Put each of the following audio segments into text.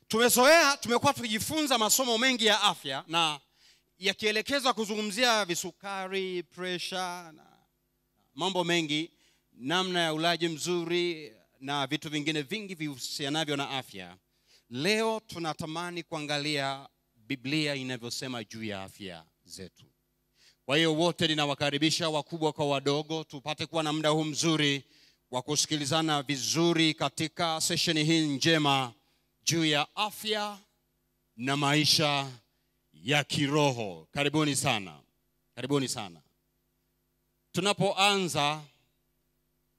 Tumekuwa tukijifunza masomo mengi ya afya na yakielekezwa kuzungumzia visukari, pressure na mambo mengi, namna ya ulaji mzuri na vitu vingine vingi vihusianavyo na afya. Leo tunatamani kuangalia Biblia inavyosema juu ya afya zetu. Kwa hiyo wote ninawakaribisha, wakubwa kwa wadogo, tupate kuwa na muda huu mzuri wa kusikilizana vizuri katika session hii njema juu ya afya na maisha ya kiroho. Karibuni sana. Karibuni sana. Tunapoanza,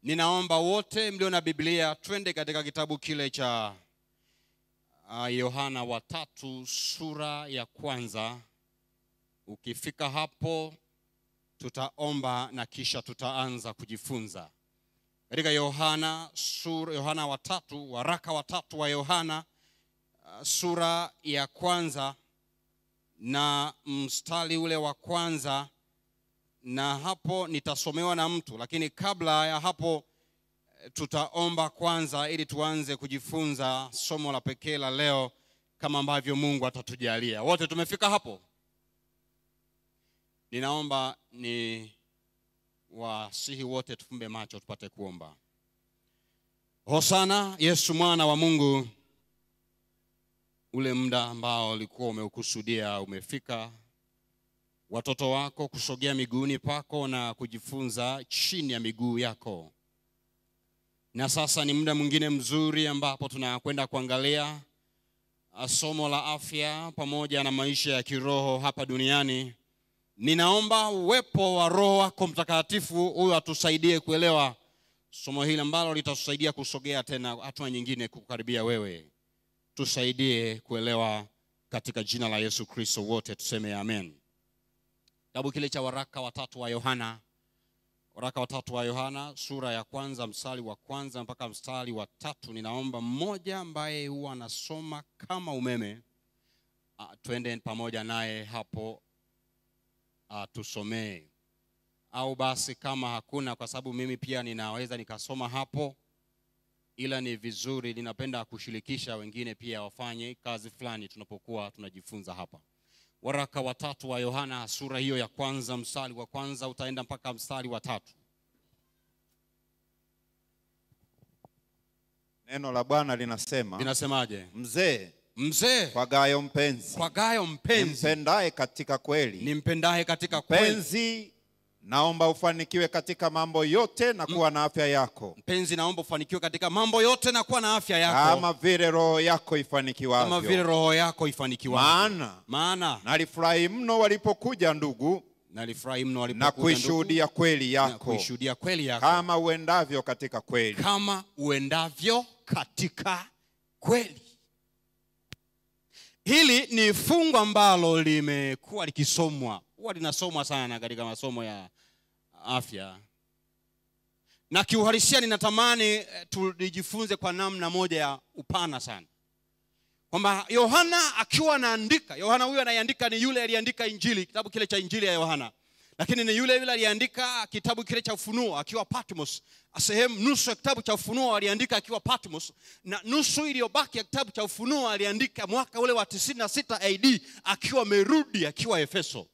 ninaomba wote mlio na Biblia twende katika kitabu kile cha Yohana wa 3 sura ya 1. Ukifika hapo tutaomba na kisha tutaanza kujifunza. Katika Yohana wa 3, waraka wa 3 wa Yohana sura ya 1 na mstari ule wa 1, na hapo nitasomewa na mtu, lakini kabla ya hapo tutaomba kwanza ili tuanze kujifunza somo la pekee la leo kama ambavyo Mungu atatujalia. Wote tumefika hapo? Ninaomba ni wasihi wote tufumbe macho tupate kuomba. Hosana Yesu mwana wa Mungu, ule muda ambao ulikuwa umeukusudia umefika. Watoto wako kusogea miguuni pako na kujifunza chini ya miguu yako. Na sasa ni muda mwingine mzuri ambapo tunakwenda kuangalia somo la afya pamoja na maisha ya kiroho hapa duniani. Ninaomba uwepo wa Roho wako Mtakatifu huyu atusaidie kuelewa somo hili ambalo litatusaidia kusogea tena hatua nyingine kukaribia wewe. Tusaidie kuelewa katika jina la Yesu Kristo, wote tuseme amen. Kitabu kile cha waraka wa 3 wa Yohana, waraka wa 3 wa Yohana sura ya 1 mstari wa 1 mpaka mstari wa 3. Ninaomba mmoja ambaye huwa anasoma kama umeme twende pamoja naye hapo tusomee. Au basi kama hakuna, kwa sababu mimi pia ninaweza nikasoma hapo, ila ni vizuri, ninapenda kushirikisha wengine pia wafanye kazi fulani tunapokuwa tunajifunza hapa. Waraka wa 3 wa Yohana sura hiyo ya 1 mstari wa 1 utaenda mpaka mstari wa 3. Neno la Bwana linasema. Linasemaje? Mzee kwa Gayo mpenzi. Nimpendaye katika kweli. Mpenzi, naomba ufanikiwe katika mambo yote na kuwa na afya yako. Mpenzi, naomba ufanikiwe katika mambo yote na kuwa na afya yako. Kama vile roho yako ifanikiwavyo. Maana nalifurahi mno walipokuja ndugu. Na kuishuhudia kweli yako. Kama uendavyo katika kweli. Hili ni fungu ambalo limekuwa likisomwa. Huwa linasomwa sana katika masomo ya afya. Na kiuhalisia ninatamani tulijifunze kwa namna moja ya upana sana. Kwamba Yohana akiwa anaandika, Yohana huyu anayeandika ni yule aliandika Injili, kitabu kile cha Injili ya Yohana. Lakini ni yule aliandika kitabu kile cha Ufunuo akiwa Patmos. Sehemu nusu ya kitabu cha Ufunuo aliandika akiwa Patmos, na nusu iliyobaki ya kitabu cha Ufunuo aliandika mwaka ule wa 96 AD akiwa amerudi akiwa Efeso.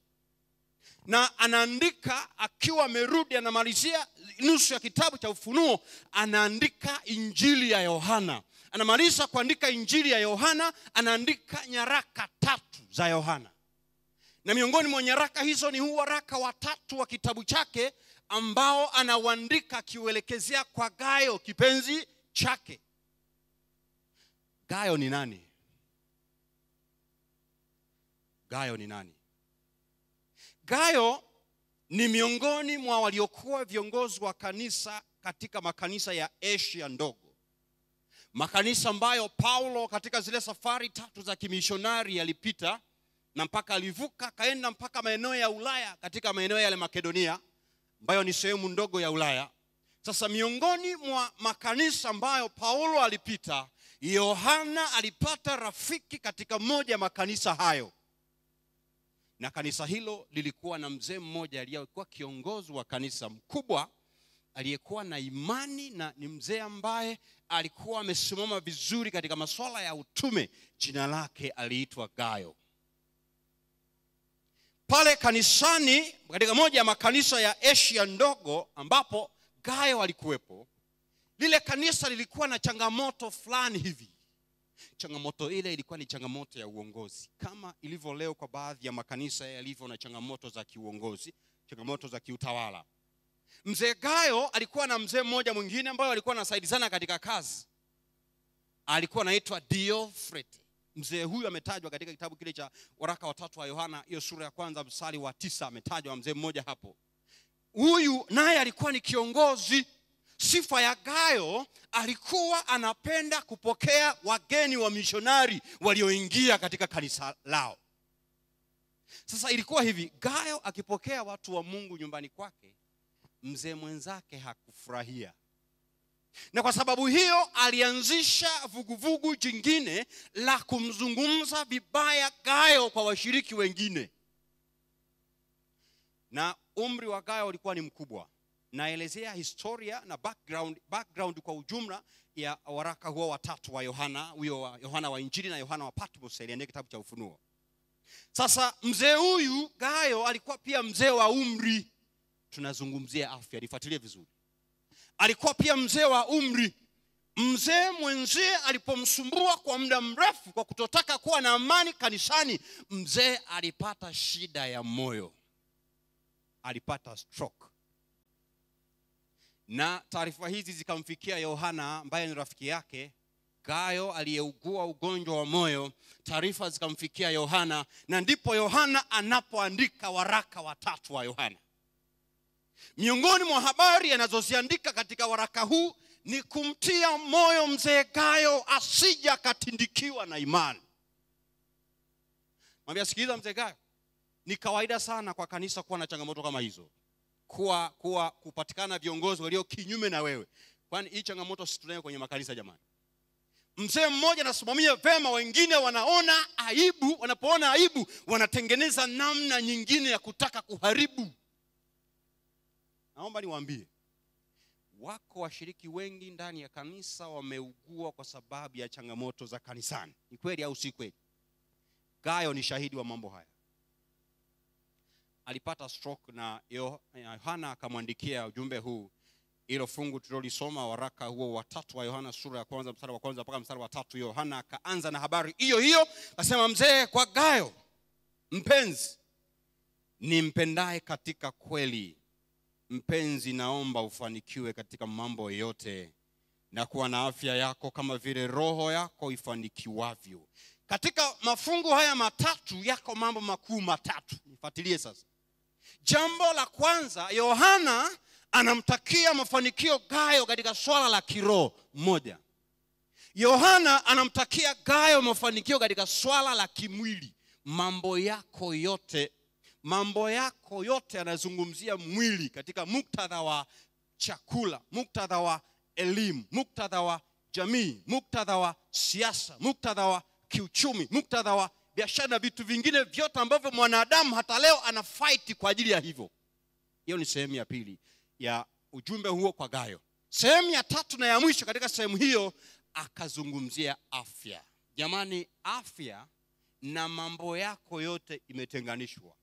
Na anaandika akiwa amerudi, anamalizia nusu ya kitabu cha Ufunuo anaandika Injili ya Yohana. Anamaliza kuandika Injili ya Yohana, anaandika nyaraka 3 za Yohana. Na miongoni mwa nyaraka hizo ni huu waraka wa 3 wa kitabu chake ambao anauandika akiuelekezea kwa Gayo kipenzi chake. Gayo ni nani? Gayo ni miongoni mwa waliokuwa viongozi wa kanisa katika makanisa ya Asia ndogo. Makanisa ambayo Paulo katika zile safari 3 za kimishonari alipita na mpaka alivuka kaenda mpaka maeneo ya Ulaya, katika maeneo ya Makedonia ambayo ni sehemu ndogo ya Ulaya. Sasa miongoni mwa makanisa ambayo Paulo alipita, Yohana alipata rafiki katika moja makanisa hayo. Na kanisa hilo lilikuwa na mzee mmoja aliyekuwa kiongozi wa kanisa mkubwa aliyekuwa na imani na ni mzee ambaye alikuwa amesimama vizuri katika masuala ya utume. Jina lake aliitwa Gayo. Pale kanisani, katika moja ya makanisa ya Asia ndogo ambapo Gayo alikuwepo, lile kanisa lilikuwa na changamoto fulani hivi. Changamoto ile ilikuwa ni changamoto ya uongozi, kama ilivyo leo kwa baadhi ya makanisa yalivyo na changamoto za kiuongozi, changamoto za kiutawala. Mzee Gayo alikuwa na mzee mmoja mwingine ambaye alikuwa anasaidizana katika kazi. Alikuwa anaitwa Diofrete. Mzee huyu ametajwa katika kitabu kile cha waraka wa 3 wa Yohana, hiyo sura ya 1 mstari wa 9, ametajwa mzee mmoja hapo. Huyu naye alikuwa ni kiongozi. Sifa ya Gayo, alikuwa anapenda kupokea wageni wa mishonari walioingia katika kanisa lao. Sasa ilikuwa hivi, Gayo akipokea watu wa Mungu nyumbani kwake, mzee mwenzake hakufurahia. Na kwa sababu hiyo alianzisha vuguvugu jingine la kumzungumza vibaya Gayo kwa washiriki wengine. Na umri wa Gayo ulikuwa ni mkubwa. Naelezea historia na background kwa ujumla ya waraka huo wa 3 wa Yohana, huyo wa Yohana wa Injili na Yohana wa Patmos, ile kitabu cha Ufunuo. Sasa mzee huyu Gayo alikuwa pia mzee wa umri. Tunazungumzia afya, nifuatilie vizuri. Alikuwa pia mzee wa umri. Mzee mwenzie alipomsumbua kwa muda mrefu kwa kutotaka kuwa na amani kanisani, mzee alipata shida ya moyo. Alipata stroke. Na taarifa hizi zikamfikia Yohana ambaye ni rafiki yake. Gayo aliyeugua ugonjwa wa moyo, taarifa zikamfikia Yohana, na ndipo Yohana anapoandika waraka wa 3 wa Yohana. Miongoni mwa habari anazoziandika katika waraka huu ni kumtia moyo mzee Gayo asije akatindikiwa na imani. Mwambie, sikiliza mzee Gayo, ni kawaida sana kwa kanisa kuwa na changamoto kama hizo. Kupatikana viongozi walio kinyume na wewe. Kwani hii changamoto sisi tunayo kwenye makanisa jamani. Mzee mmoja anasimamia vema, wengine wanaona aibu, wanapoona aibu wanatengeneza namna nyingine ya kutaka kuharibu. Naomba niwaambie, wako washiriki wengi ndani ya kanisa wameugua kwa sababu ya changamoto za kanisani. Ni kweli au si kweli? Gayo ni shahidi wa mambo haya. Alipata stroke na Yohana akamwandikia ujumbe huu. Hilo fungu tulilolisoma waraka huo wa 3 wa Yohana sura ya 1 mstari wa 1 mpaka mstari wa 3, Yohana akaanza na habari hiyo hiyo. Akasema, mzee kwa Gayo mpenzi, nimpendaye katika kweli. Mpenzi, naomba ufanikiwe katika mambo yote na kuwa na afya yako kama vile roho yako ifanikiwavyo. Katika mafungu haya matatu yako mambo makuu matatu. Nifuatilie sasa. Jambo la kwanza, Yohana anamtakia mafanikio Gayo katika swala la kiroho. Moja, Yohana anamtakia Gayo mafanikio katika swala la kimwili. Mambo yako yote anazungumzia mwili katika muktadha wa chakula, muktadha wa elimu, muktadha wa jamii, muktadha wa siasa, muktadha wa kiuchumi, muktadha wa biashara na vitu vingine vyote ambavyo mwanadamu hata leo ana fight kwa ajili ya hivyo. Hiyo ni sehemu ya pili ya ujumbe huo kwa Gayo. Sehemu ya tatu na ya mwisho katika sehemu hiyo akazungumzia afya. Jamani, afya na mambo yako yote imetenganishwa.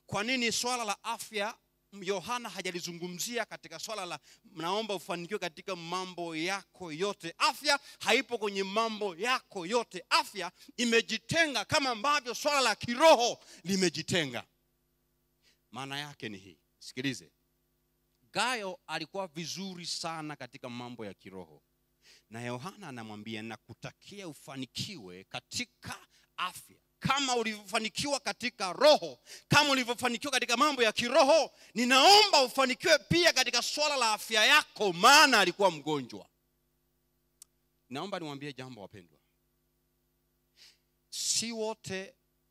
Kwa nini swala la afya Yohana hajalizungumzia katika swala la naomba ufanikiwe katika mambo yako yote? Afya haipo kwenye mambo yako yote. Afya imejitenga kama ambavyo swala la kiroho limejitenga. Maana yake ni hii. Sikilize. Gayo alikuwa vizuri sana katika mambo ya kiroho. Na Yohana anamwambia, nakutakia ufanikiwe katika afya kama ulivyofanikiwa katika roho, kama ulivyofanikiwa katika mambo ya kiroho, ninaomba ufanikiwe pia katika swala la afya yako, maana alikuwa mgonjwa. Naomba niwaambie jambo wapendwa.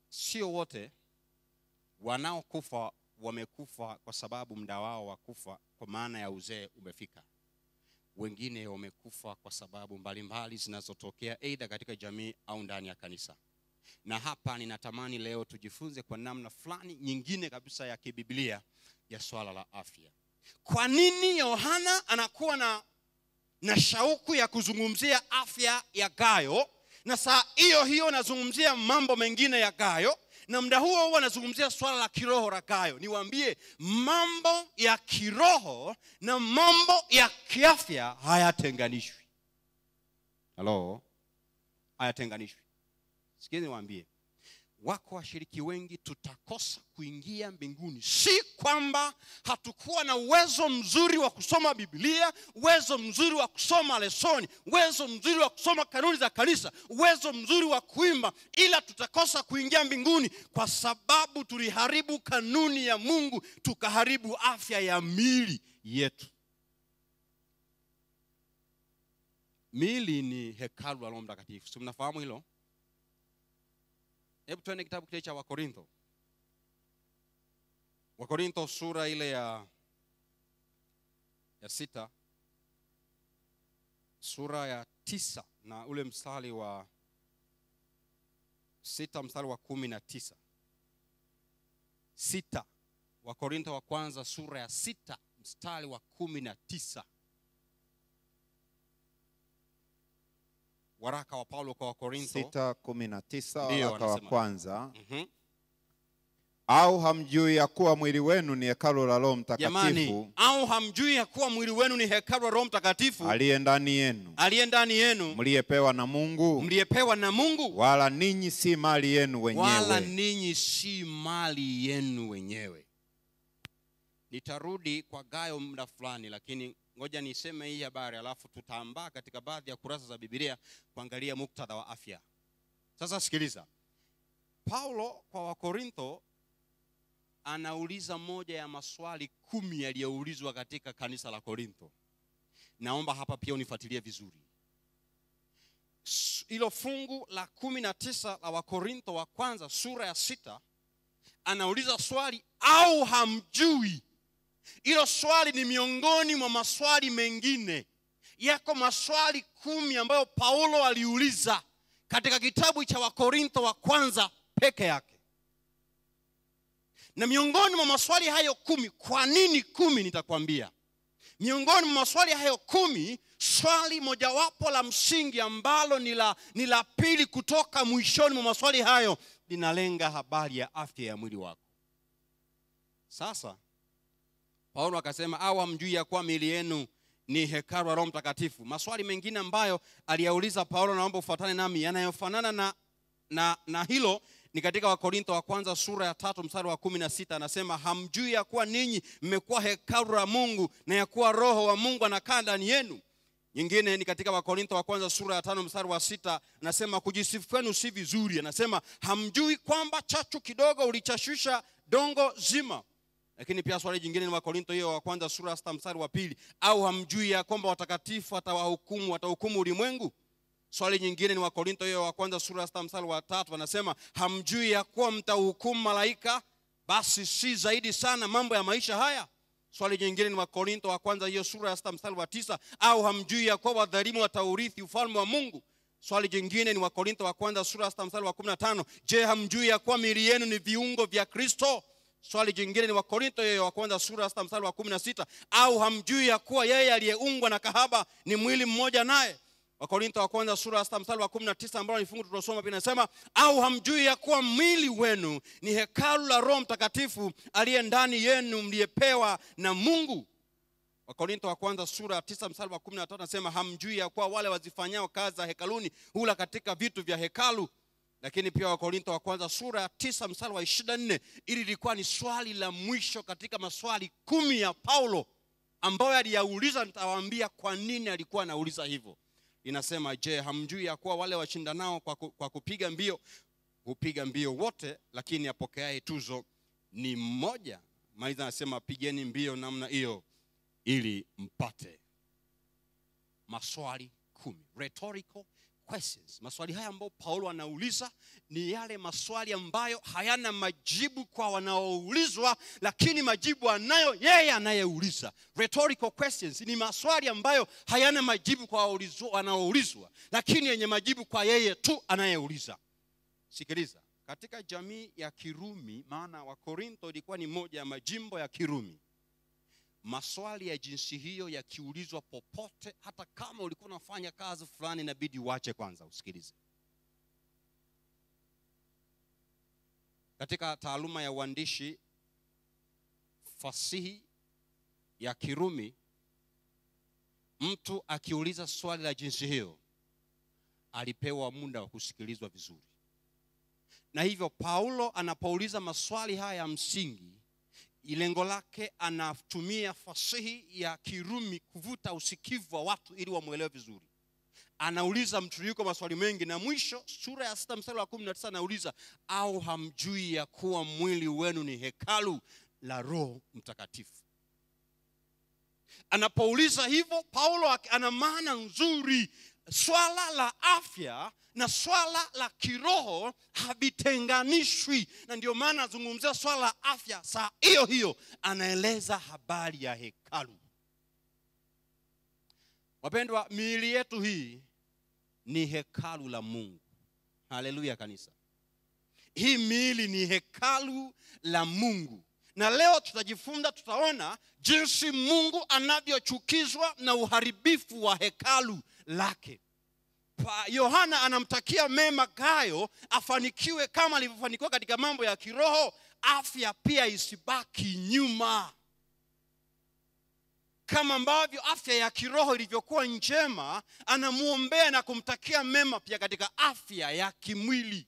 Sio wote wanaokufa wamekufa kwa sababu muda wao wa kufa kwa maana ya uzee umefika. Wengine wamekufa kwa sababu mbalimbali zinazotokea aidha katika jamii au ndani ya kanisa. Na hapa ninatamani leo tujifunze kwa namna fulani nyingine kabisa ya kibiblia ya swala la afya. Kwa nini Yohana anakuwa na shauku ya kuzungumzia afya ya Gayo, na saa hiyo anazungumzia mambo mengine ya Gayo, na muda huo anazungumzia swala la kiroho la Gayo? Niwaambie, mambo ya kiroho na mambo ya kiafya hayatenganishwi. Hello? Hayatenganishwi. Sikieni niwaambie, wako washiriki wengi tutakosa kuingia mbinguni, si kwamba hatukuwa na uwezo mzuri wa kusoma Biblia, uwezo mzuri wa kusoma lesoni, uwezo mzuri wa kusoma kanuni za kanisa, uwezo mzuri wa kuimba, ila tutakosa kuingia mbinguni kwa sababu tuliharibu kanuni ya Mungu, tukaharibu afya ya miili yetu. Miili ni hekalu la Roho Mtakatifu. Si mnafahamu hilo? Hebu tuende kitabu kile cha Wakorintho. Wakorintho sura ile ya 6, sura ya 9 na ule mstari wa 6 mstari wa 19. 6 Wakorintho wa kwanza sura ya 6 mstari wa 19. Waraka wa Paulo kwa Wakorintho 6:19, waraka wa kwanza. Au hamjui ya kuwa mwili wenu ni hekalu la Roho Mtakatifu? Jamani, au hamjui ya kuwa mwili wenu ni hekalu la Roho Mtakatifu aliye ndani yenu, mliyepewa na Mungu, wala ninyi si mali yenu wenyewe. Nitarudi kwa Gayo muda fulani, lakini ngoja niseme hii habari alafu tutaambaa katika baadhi ya kurasa za Biblia kuangalia muktadha wa afya. Sasa sikiliza. Paulo kwa Wakorintho anauliza moja ya maswali 10 yaliyoulizwa katika kanisa la Korintho. Naomba hapa pia unifuatilie vizuri. Hilo fungu la 19 la Wakorintho wa kwanza sura ya 6 anauliza swali, au hamjui? Hilo swali ni miongoni mwa maswali mengine. Yako maswali 10 ambayo Paulo aliuliza katika kitabu cha Wakorintho wa kwanza peke yake. Na miongoni mwa maswali hayo 10, kwa nini 10 nitakwambia. Miongoni mwa maswali hayo 10, swali mojawapo la msingi ambalo ni la pili kutoka mwishoni mwa maswali hayo linalenga habari ya afya ya mwili wako. Sasa Paulo akasema, au hamjui ya kuwa miili yenu ni hekalu la Roho Mtakatifu? Maswali mengine ambayo aliyauliza Paulo, naomba ufuatane nami, yanayofanana na hilo ni katika Wakorintho wa kwanza sura ya 3 mstari wa 16. Anasema, hamjui ya kuwa ninyi mmekuwa hekalu la Mungu na ya kuwa Roho wa Mungu anakaa ndani yenu? Nyingine ni katika Wakorintho wa kwanza sura ya 5 mstari wa 6. Anasema, kujisifu kwenu si vizuri. Anasema, hamjui kwamba chachu kidogo ulichashusha dongo zima? Lakini pia swali jingine ni Wakorintho hiyo wa kwanza sura ya 6 mstari wa 2. Au hamjui ya kwamba watakatifu watahukumu ulimwengu? Swali nyingine ni Wakorintho hiyo wa kwanza sura ya 6 mstari wa 3. Anasema, hamjui ya kuwa mtahukumu malaika? Basi si zaidi sana mambo ya maisha haya? Swali jingine ni Wakorintho wa kwanza hiyo sura ya 6 mstari wa 9. Au hamjui ya kuwa wadhalimu wataurithi ufalme wa Mungu? Swali jingine ni Wakorintho wa kwanza sura ya 6 mstari wa 15. Je, hamjui ya kuwa miili yenu ni viungo vya Kristo? Swali jingine ni Wakorintho hiyo wa kwanza sura ya 6 mstari wa 16. Au hamjui ya kuwa yeye aliyeungwa na kahaba ni mwili mmoja naye? Wakorintho wa kwanza sura ya 6 mstari wa 19 ambao ni fungu tulosoma pia inasema, au hamjui ya kuwa mwili wenu ni hekalu la Roho Mtakatifu aliye ndani yenu, mliyepewa na Mungu? Wakorintho wa kwanza sura ya 9 mstari wa 13 anasema, hamjui ya kuwa wale wazifanyao kazi za hekaluni hula katika vitu vya hekalu? Lakini pia Wakorintho wa kwanza sura ya 9 mstari wa 24, ili lilikuwa ni swali la mwisho katika maswali 10 ya Paulo ambayo aliyauliza. Nitawaambia kwa nini alikuwa anauliza hivyo. Inasema, je, hamjui ya kuwa wale washindanao kwa kupiga mbio hupiga mbio wote, lakini apokeaye tuzo ni mmoja? Maliza anasema, pigeni mbio namna hiyo ili mpate. Maswali 10, rhetorical questions. Maswali haya ambayo Paulo anauliza ni yale maswali ambayo hayana majibu kwa wanaoulizwa, lakini majibu anayo yeye anayeuliza. Rhetorical questions ni maswali ambayo hayana majibu kwa wanaoulizwa, lakini yenye majibu kwa yeye tu anayeuliza. Sikiliza, katika jamii ya Kirumi, maana Wakorintho ilikuwa ni moja ya majimbo ya Kirumi, maswali ya jinsi hiyo yakiulizwa popote, hata kama ulikuwa unafanya kazi fulani, inabidi uache kwanza usikilize. Katika taaluma ya uandishi fasihi ya Kirumi, mtu akiuliza swali la jinsi hiyo alipewa muda wa kusikilizwa vizuri. Na hivyo Paulo anapouliza maswali haya ya msingi, lengo lake anatumia fasihi ya Kirumi kuvuta usikivu wa watu ili wamuelewe vizuri. Anauliza mtiririko maswali mengi, na mwisho sura ya 6 mstari wa 19 anauliza, au hamjui ya kuwa mwili wenu ni hekalu la Roho Mtakatifu? Anapouliza hivyo, Paulo ana maana nzuri. Swala la afya na swala la kiroho havitenganishwi, na ndio maana azungumzia swala la afya saa hiyo hiyo anaeleza habari ya hekalu. Wapendwa, miili yetu hii ni hekalu la Mungu. Haleluya kanisa. Hii miili ni hekalu la Mungu. Na leo tutajifunza, tutaona jinsi Mungu anavyochukizwa na uharibifu wa hekalu lake. Yohana anamtakia mema Gayo afanikiwe kama alivyofanikiwa katika mambo ya kiroho, afya pia isibaki nyuma. Kama ambavyo afya ya kiroho ilivyokuwa njema, anamuombea na kumtakia mema pia katika afya ya kimwili.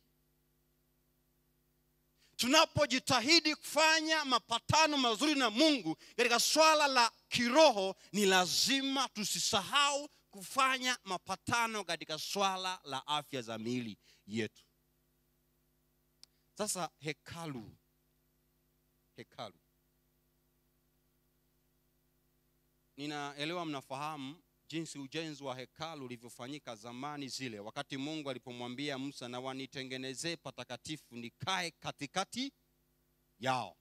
Tunapojitahidi kufanya mapatano mazuri na Mungu katika swala la kiroho, ni lazima tusisahau kufanya mapatano katika swala la afya za miili yetu. Sasa hekalu. Ninaelewa mnafahamu jinsi ujenzi wa hekalu ulivyofanyika zamani zile, wakati Mungu alipomwambia Musa, na wanitengenezee patakatifu nikae katikati yao.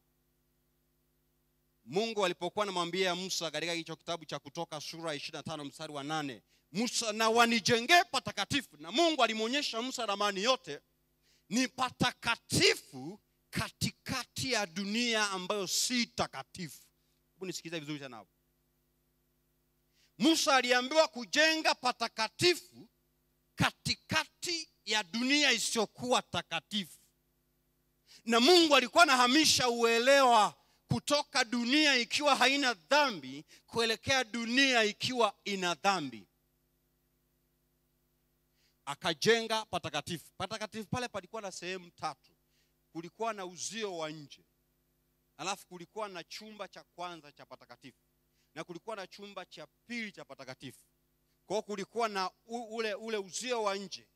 Mungu alipokuwa anamwambia Musa katika hicho kitabu cha Kutoka sura 25 mstari wa 8, Musa, na wanijengee patakatifu, na Mungu alimuonyesha Musa ramani yote, ni patakatifu katikati ya dunia ambayo si takatifu. Hebu nisikize vizuri sana hapo. Musa aliambiwa kujenga patakatifu katikati ya dunia isiyokuwa takatifu. Na Mungu alikuwa anahamisha uelewa kutoka dunia ikiwa haina dhambi kuelekea dunia ikiwa ina dhambi. Akajenga patakatifu. Patakatifu pale palikuwa na sehemu 3. Kulikuwa na uzio wa nje, alafu kulikuwa na chumba cha kwanza cha patakatifu, na kulikuwa na chumba cha pili cha patakatifu. Kwa hiyo kulikuwa na ule uzio wa nje,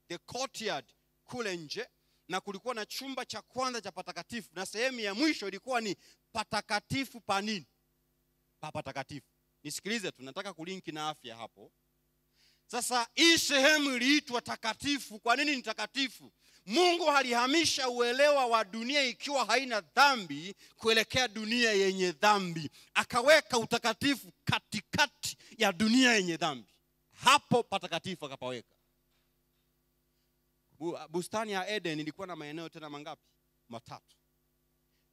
the courtyard kule nje, na kulikuwa na chumba cha kwanza cha patakatifu, na sehemu ya mwisho ilikuwa ni patakatifu pa nini? Pa patakatifu. Nisikilize, tunataka kulinki na afya hapo. Sasa hii sehemu iliitwa takatifu. Kwa nini ni takatifu? Mungu alihamisha uelewa wa dunia ikiwa haina dhambi kuelekea dunia yenye dhambi. Akaweka utakatifu katikati ya dunia yenye dhambi. Hapo patakatifu akapaweka. Bustani ya Eden ilikuwa na maeneo tena mangapi? 3.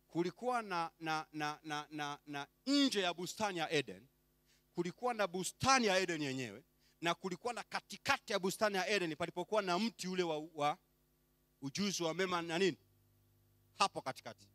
Kulikuwa na nje ya bustani ya Eden, kulikuwa na bustani ya Eden yenyewe, na kulikuwa na katikati ya bustani ya Eden palipokuwa na mti ule wa ujuzi wa mema na nini? Hapo katikati.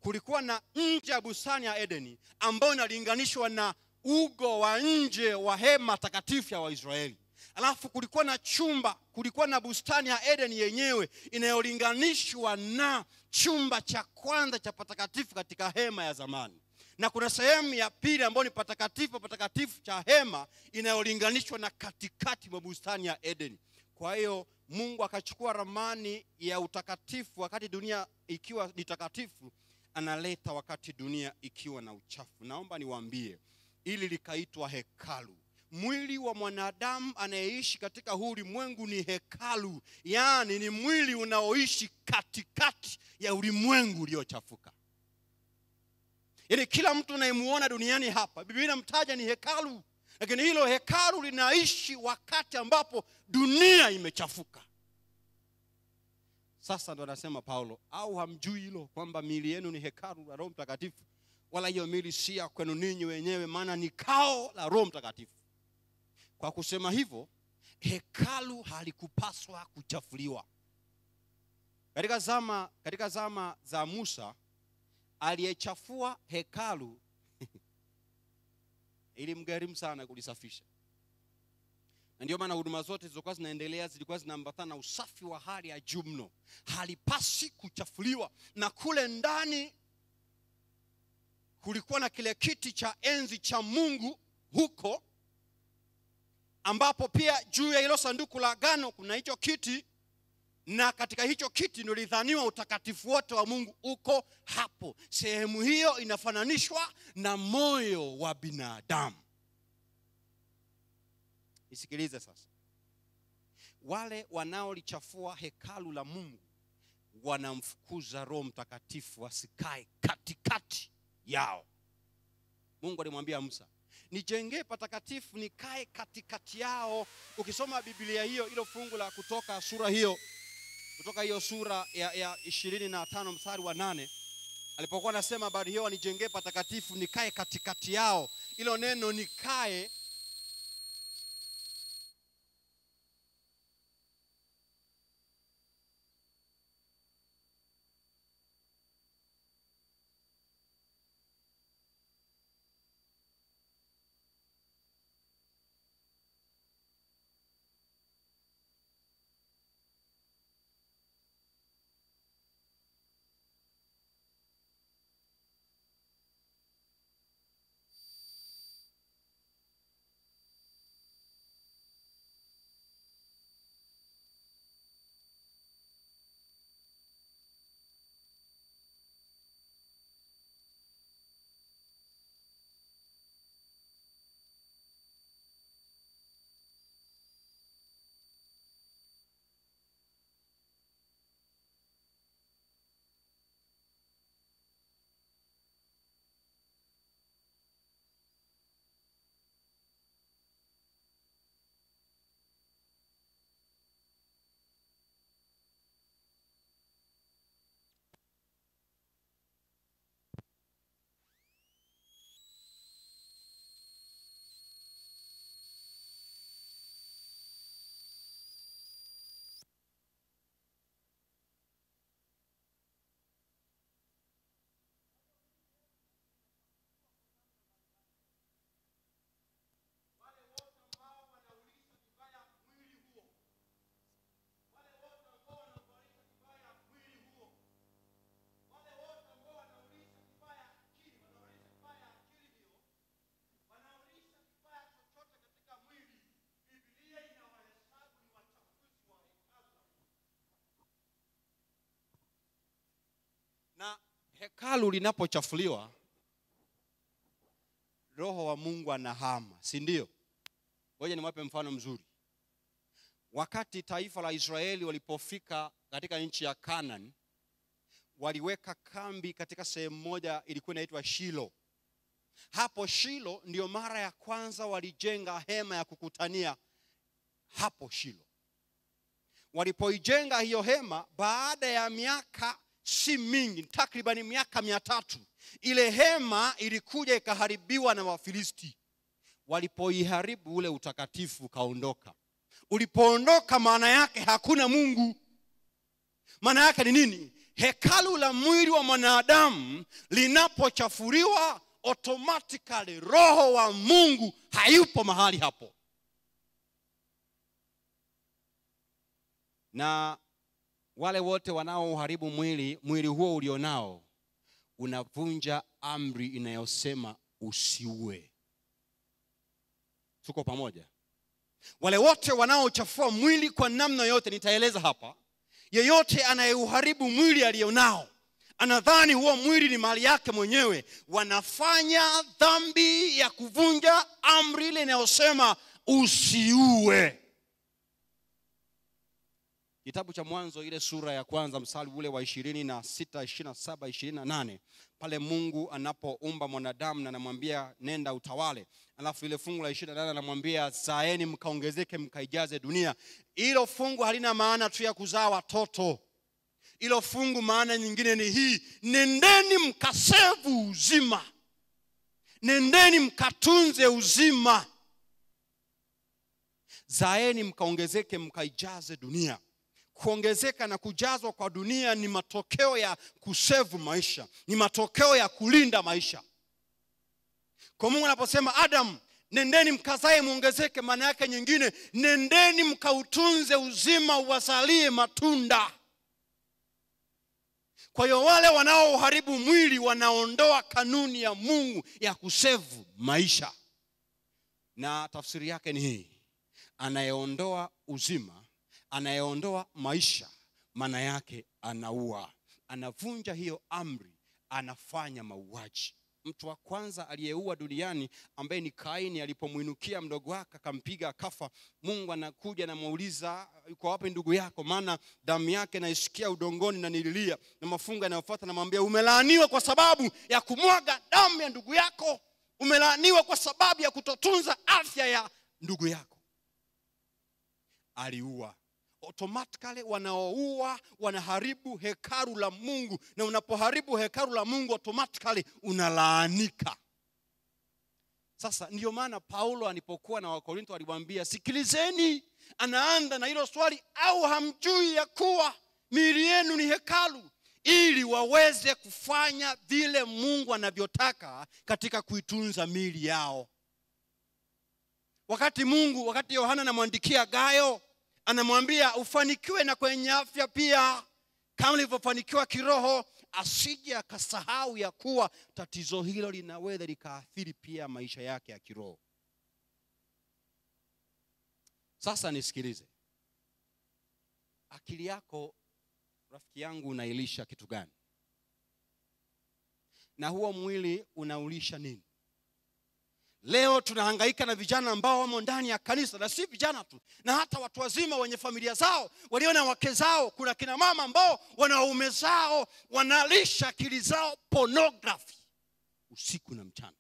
Kulikuwa na nje ya bustani ya Eden ambayo inalinganishwa na ugo wa nje wa hema takatifu ya Waisraeli. Alafu kulikuwa na chumba, kulikuwa na bustani ya Eden yenyewe inayolinganishwa na chumba cha kwanza cha patakatifu katika hema ya zamani. Na kuna sehemu ya pili ambayo ni patakatifu cha hema inayolinganishwa na katikati mwa bustani ya Eden. Kwa hiyo Mungu akachukua ramani ya utakatifu wakati dunia ikiwa ni takatifu, analeta wakati dunia ikiwa na uchafu. Naomba niwaambie, ili likaitwa hekalu. Mwili wa mwanadamu anayeishi katika huu ulimwengu ni hekalu, yaani ni mwili unaoishi katikati ya ulimwengu uliochafuka. Yaani kila mtu unayemuona duniani hapa, Biblia inamtaja ni hekalu, lakini hilo hekalu linaishi wakati ambapo dunia imechafuka. Sasa ndo anasema Paulo, au hamjui hilo kwamba miili yenu ni hekalu la Roho Mtakatifu? wala hiyo miili si ya kwenu ninyi wenyewe, maana ni kao la Roho Mtakatifu. Kwa kusema hivyo, hekalu halikupaswa kuchafuliwa. Katika zama za Musa, aliyechafua hekalu ilimgharimu sana kulisafisha. Na ndio maana huduma zote zilizokuwa zinaendelea zilikuwa zinaambatana na usafi wa hali ya juu mno. Halipasi kuchafuliwa. Na kule ndani kulikuwa na kile kiti cha enzi cha Mungu huko, ambapo pia juu ya hilo sanduku la agano kuna hicho kiti, na katika hicho kiti ndio lidhaniwa utakatifu wote wa Mungu uko hapo. Sehemu hiyo inafananishwa na moyo wa binadamu. Isikilize sasa. Wale wanaolichafua hekalu la Mungu wanamfukuza Roho Mtakatifu asikae katikati yao. Mungu alimwambia Musa, nijengee patakatifu nikae katikati yao. Ukisoma Biblia hilo fungu la Kutoka sura hiyo, kutoka hiyo sura ya 25 mstari wa 8, alipokuwa anasema habari hiyo, nijengee patakatifu nikae katikati yao, hilo neno nikae na hekalu linapochafuliwa, Roho wa Mungu anahama, si ndio? Ngoja niwape mfano mzuri. Wakati taifa la Israeli walipofika katika nchi ya Canaan, waliweka kambi katika sehemu moja ilikuwa inaitwa Shilo. Hapo Shilo ndio mara ya kwanza walijenga hema ya kukutania hapo Shilo. Walipoijenga hiyo hema, baada ya miaka si mingi, takriban miaka 300, ile hema ilikuja ikaharibiwa na Wafilisti. Walipoiharibu, ule utakatifu kaondoka. Ulipoondoka, maana yake hakuna Mungu. Maana yake ni nini? Hekalu la mwili wa mwanadamu linapochafuliwa, automatically Roho wa Mungu hayupo mahali hapo. Na wale wote wanaoharibu mwili huo ulionao, unavunja amri inayosema usiue. Tuko pamoja? Wale wote wanaochafua mwili kwa namna yote, nitaeleza hapa, yeyote anayeuharibu mwili alionao, anadhani huo mwili ni mali yake mwenyewe, wanafanya dhambi ya kuvunja amri ile inayosema usiue. Kitabu cha Mwanzo ile sura ya kwanza mstari ule wa 26, 27, 28, pale Mungu anapoumba mwanadamu na anamwambia nenda utawale, alafu ile fungu la 28 anamwambia zaeni mkaongezeke mkaijaze dunia. Hilo fungu halina maana tu ya kuzaa watoto. Hilo fungu maana nyingine ni hii: nendeni mkasevu uzima nendeni mkatunze uzima. Zaeni mkaongezeke, mkaijaze dunia. Kuongezeka na kujazwa kwa dunia ni matokeo ya kusevu maisha, ni matokeo ya kulinda maisha. Kwa Mungu anaposema Adam, nendeni mkazae muongezeke, maana yake nyingine, nendeni mkautunze uzima, uwazalie matunda. Kwa hiyo wale wanaoharibu mwili wanaondoa kanuni ya Mungu ya kusevu maisha. Na tafsiri yake ni hii: anayeondoa uzima, anayeondoa maisha, maana yake anaua. Anavunja hiyo amri, anafanya mauaji. Mtu wa kwanza aliyeua duniani ambaye ni Kaini, alipomuinukia mdogo wake akampiga akafa, Mungu anakuja na muuliza, yuko wapi ndugu yako? Maana damu yake naisikia udongoni na nililia. Na mafunga yanayofuata namwambia, umelaaniwa kwa sababu ya kumwaga damu ya ndugu yako. Umelaaniwa kwa sababu ya kutotunza afya ya ndugu yako. Aliua. Automatically wanaoua wanaharibu hekalu la Mungu, na unapoharibu hekalu la Mungu automatically unalaanika. Sasa ndio maana Paulo alipokuwa na Wakorintho aliwaambia, sikilizeni, anaanza na hilo swali, au hamjui ya kuwa miili yenu ni hekalu, ili waweze kufanya vile Mungu anavyotaka katika kuitunza miili yao. Wakati Yohana anamwandikia Gayo, anamwambia ufanikiwe na kwenye afya pia kama ulivyofanikiwa kiroho, asije akasahau ya kuwa tatizo hilo linaweza likaathiri pia maisha yake ya kiroho. Sasa nisikilize. Akili yako, rafiki yangu, unailisha kitu gani? Na huo mwili unaulisha nini? Leo tunahangaika na vijana ambao wamo ndani ya kanisa, na si vijana tu, na hata watu wazima wenye familia zao, walio na wake zao. Kuna kina mama ambao wana waume zao, wanalisha akili zao pornography usiku na mchana.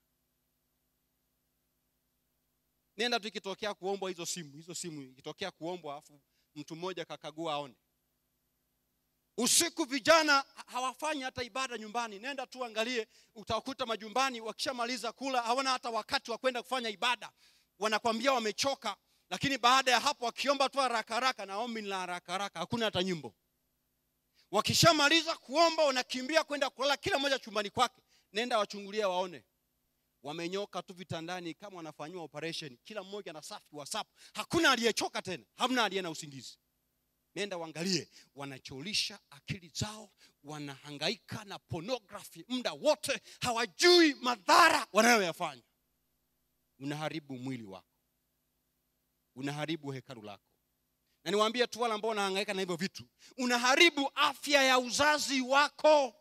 Nenda tu ikitokea kuombwa hizo simu ikitokea kuombwa afu mtu mmoja kakagua aone. Usiku vijana hawafanyi hata ibada nyumbani. Nenda tu angalie, utakuta majumbani wakishamaliza kula hawana hata wakati wa kwenda kufanya ibada. Wanakuambia wamechoka, lakini baada ya hapo wakiomba tu haraka haraka, na ombi la haraka haraka, hakuna hata nyimbo. Wakishamaliza kuomba wanakimbia kwenda kulala, kila mmoja chumbani kwake. Nenda wachungulia waone. Wamenyoka tu vitandani kama wanafanywa operation, kila mmoja na safi WhatsApp. Hakuna aliyechoka tena, hamna aliye na usingizi. Nenda waangalie, wanacholisha akili zao, wanahangaika na pornography muda wote, hawajui madhara wanayoyafanya. Unaharibu mwili wako, unaharibu hekalu lako. Na niwaambie tu wale ambao wanahangaika na hivyo vitu, unaharibu afya ya uzazi wako.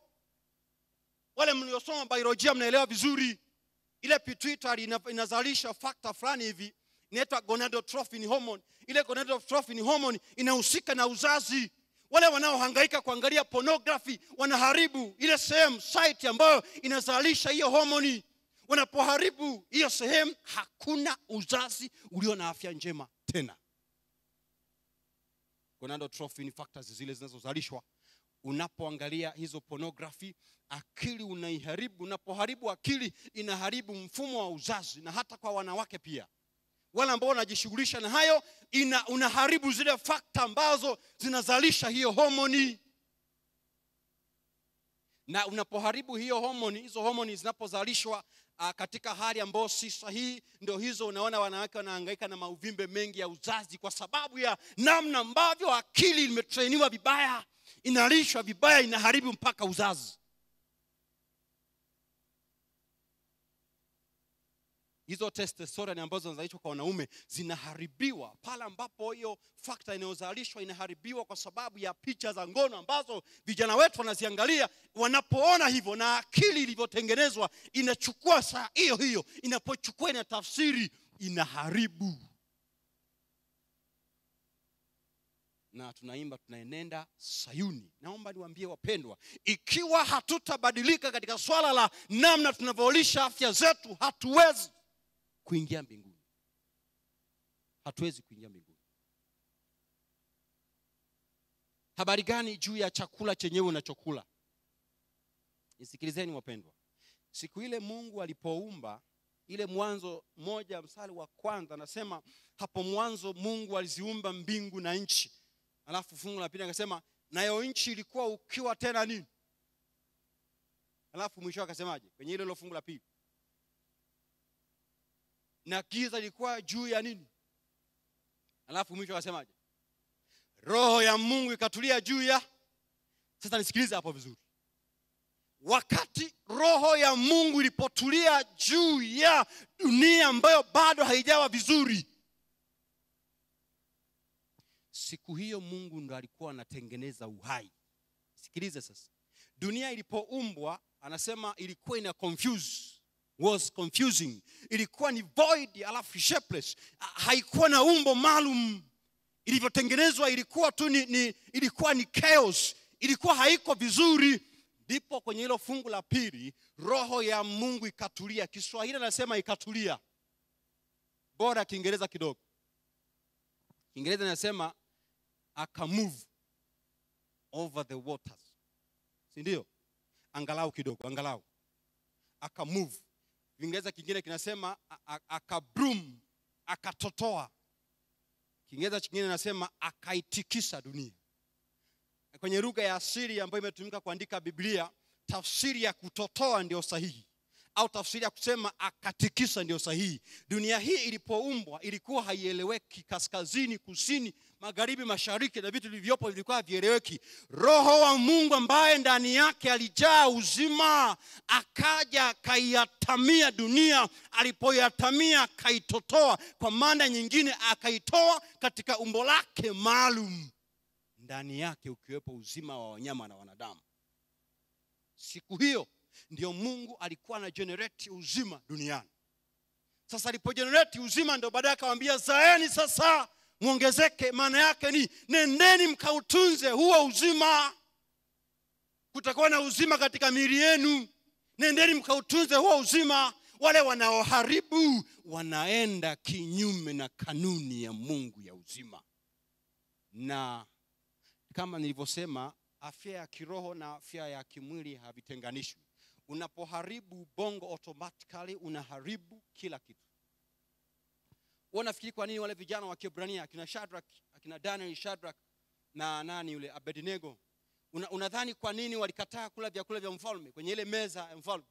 Wale mliosoma biolojia mnaelewa vizuri. Ile pituitary inazalisha factor fulani hivi, inaitwa gonadotrophin hormone. Ile gonadotrophin hormone inahusika na uzazi. Wale wanaohangaika kuangalia pornography wanaharibu ile sehemu, site ambayo inazalisha hiyo hormone. Wanapoharibu hiyo sehemu, hakuna uzazi ulio na afya njema tena. Gonadotrophin factors zile zinazozalishwa unapoangalia hizo pornography, akili unaiharibu. Unapoharibu akili, inaharibu mfumo wa uzazi, na hata kwa wanawake pia. Wale ambao wanajishughulisha na hayo, unaharibu zile factor ambazo zinazalisha hiyo hormone. Na unapoharibu hiyo hormone, hizo hormone zinapozalishwa katika hali ambayo si sahihi, ndio hizo unaona wanawake wanahangaika na mauvimbe mengi ya uzazi, kwa sababu ya namna ambavyo akili imetrainiwa vibaya, inalishwa vibaya, inaharibu mpaka uzazi. Hizo testosterone ambazo zinazalishwa kwa wanaume zinaharibiwa pale ambapo hiyo factor inayozalishwa inaharibiwa kwa sababu ya picha za ngono ambazo vijana wetu wanaziangalia. Wanapoona hivyo, na akili ilivyotengenezwa inachukua saa hiyo hiyo, inapochukua ina tafsiri, inaharibu. Na tunaimba tunaenenda Sayuni. Naomba niwaambie wapendwa, ikiwa hatutabadilika katika swala la namna tunavyolisha afya zetu, hatuwezi kuingia mbinguni. Hatuwezi kuingia mbinguni. Habari gani juu ya chakula chenyewe unachokula? Nisikilizeni wapendwa. Siku ile Mungu alipoumba ile Mwanzo 1:1 anasema hapo mwanzo Mungu aliziumba mbingu na nchi. Alafu fungu la pili akasema nayo nchi ilikuwa ukiwa tena nini? Alafu mwisho akasemaje kwenye ile fungu la pili? Na giza lilikuwa juu ya nini? Alafu mwisho akasemaje? Roho ya Mungu ikatulia juu ya. Sasa nisikilize hapo vizuri. Wakati roho ya Mungu ilipotulia juu ya dunia ambayo bado haijawa vizuri, siku hiyo Mungu ndo alikuwa anatengeneza uhai. Sikilize sasa. Dunia ilipoumbwa anasema ilikuwa ina was confusing. Ilikuwa ni void alafu shapeless. Haikuwa na umbo maalum. Ilivyotengenezwa ilikuwa tu ilikuwa ni chaos. Ilikuwa haiko vizuri. Ndipo kwenye hilo fungu la pili roho ya Mungu ikatulia. Kiswahili anasema ikatulia. Bora Kiingereza kidogo. Kiingereza anasema akamove over the waters. Si ndio? Angalau kidogo, angalau. Akamove. Kiingereza kingine kinasema akabroom, akatotoa. Kiingereza kingine nasema akaitikisa dunia. Kwenye lugha ya asili ambayo imetumika kuandika Biblia, tafsiri ya kutotoa ndio sahihi, au tafsiri ya kusema akatikisa ndio sahihi. Dunia hii ilipoumbwa ilikuwa haieleweki, kaskazini, kusini, magharibi, mashariki, na vitu vilivyopo vilikuwa havieleweki. Roho wa Mungu ambaye ndani yake alijaa uzima akaja akaiatamia dunia. Alipoiatamia akaitotoa, kwa maana nyingine akaitoa katika umbo lake maalum, ndani yake ukiwepo uzima wa wanyama na wanadamu. Siku hiyo ndio Mungu alikuwa na generate uzima duniani. Sasa alipogenerate uzima ndio baadaye akamwambia zaeni sasa muongezeke. Maana yake ni nendeni mkautunze huo uzima. Kutakuwa na uzima katika miili yenu. Nendeni mkautunze huo uzima. Wale wanaoharibu wanaenda kinyume na kanuni ya Mungu ya uzima. Na kama nilivyosema, afya ya kiroho na afya ya kimwili havitenganishwi. Unapoharibu bongo automatically unaharibu kila kitu. Unafikiri kwa nini wale vijana wa Kiebrania akina Shadrach, akina Daniel, Shadrach na nani yule Abednego, unadhani kwa nini walikataa kula vyakula vya mfalme kwenye ile meza ya mfalme?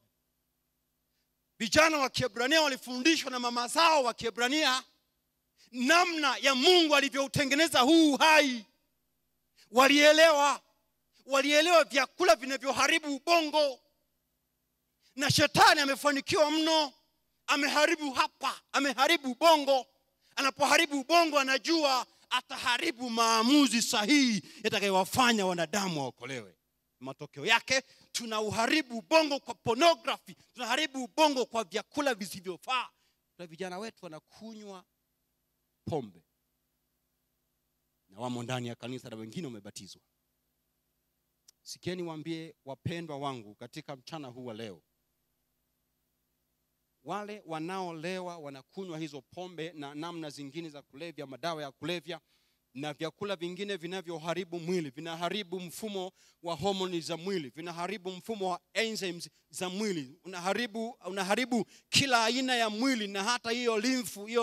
Vijana wa Kiebrania walifundishwa na mama zao wa Kiebrania namna ya Mungu alivyoutengeneza huu hai. Walielewa vyakula vinavyoharibu ubongo. Na shetani amefanikiwa mno, ameharibu hapa, ameharibu ubongo. Anapoharibu ubongo anajua ataharibu maamuzi sahihi yatakayowafanya wanadamu waokolewe. Matokeo yake tunauharibu ubongo kwa pornography, tunaharibu ubongo kwa vyakula visivyofaa. Na vijana wetu wanakunywa pombe na wamo ndani ya kanisa na wengine wamebatizwa. Sikieni waambie wapendwa wangu katika mchana huu wa leo, wale wanaolewa wanakunywa hizo pombe na namna zingine za kulevya, madawa ya kulevya na vyakula vingine vinavyoharibu mwili, vinaharibu mfumo wa homoni za mwili, vinaharibu mfumo wa enzymes za mwili, unaharibu kila aina ya mwili. Na hata hiyo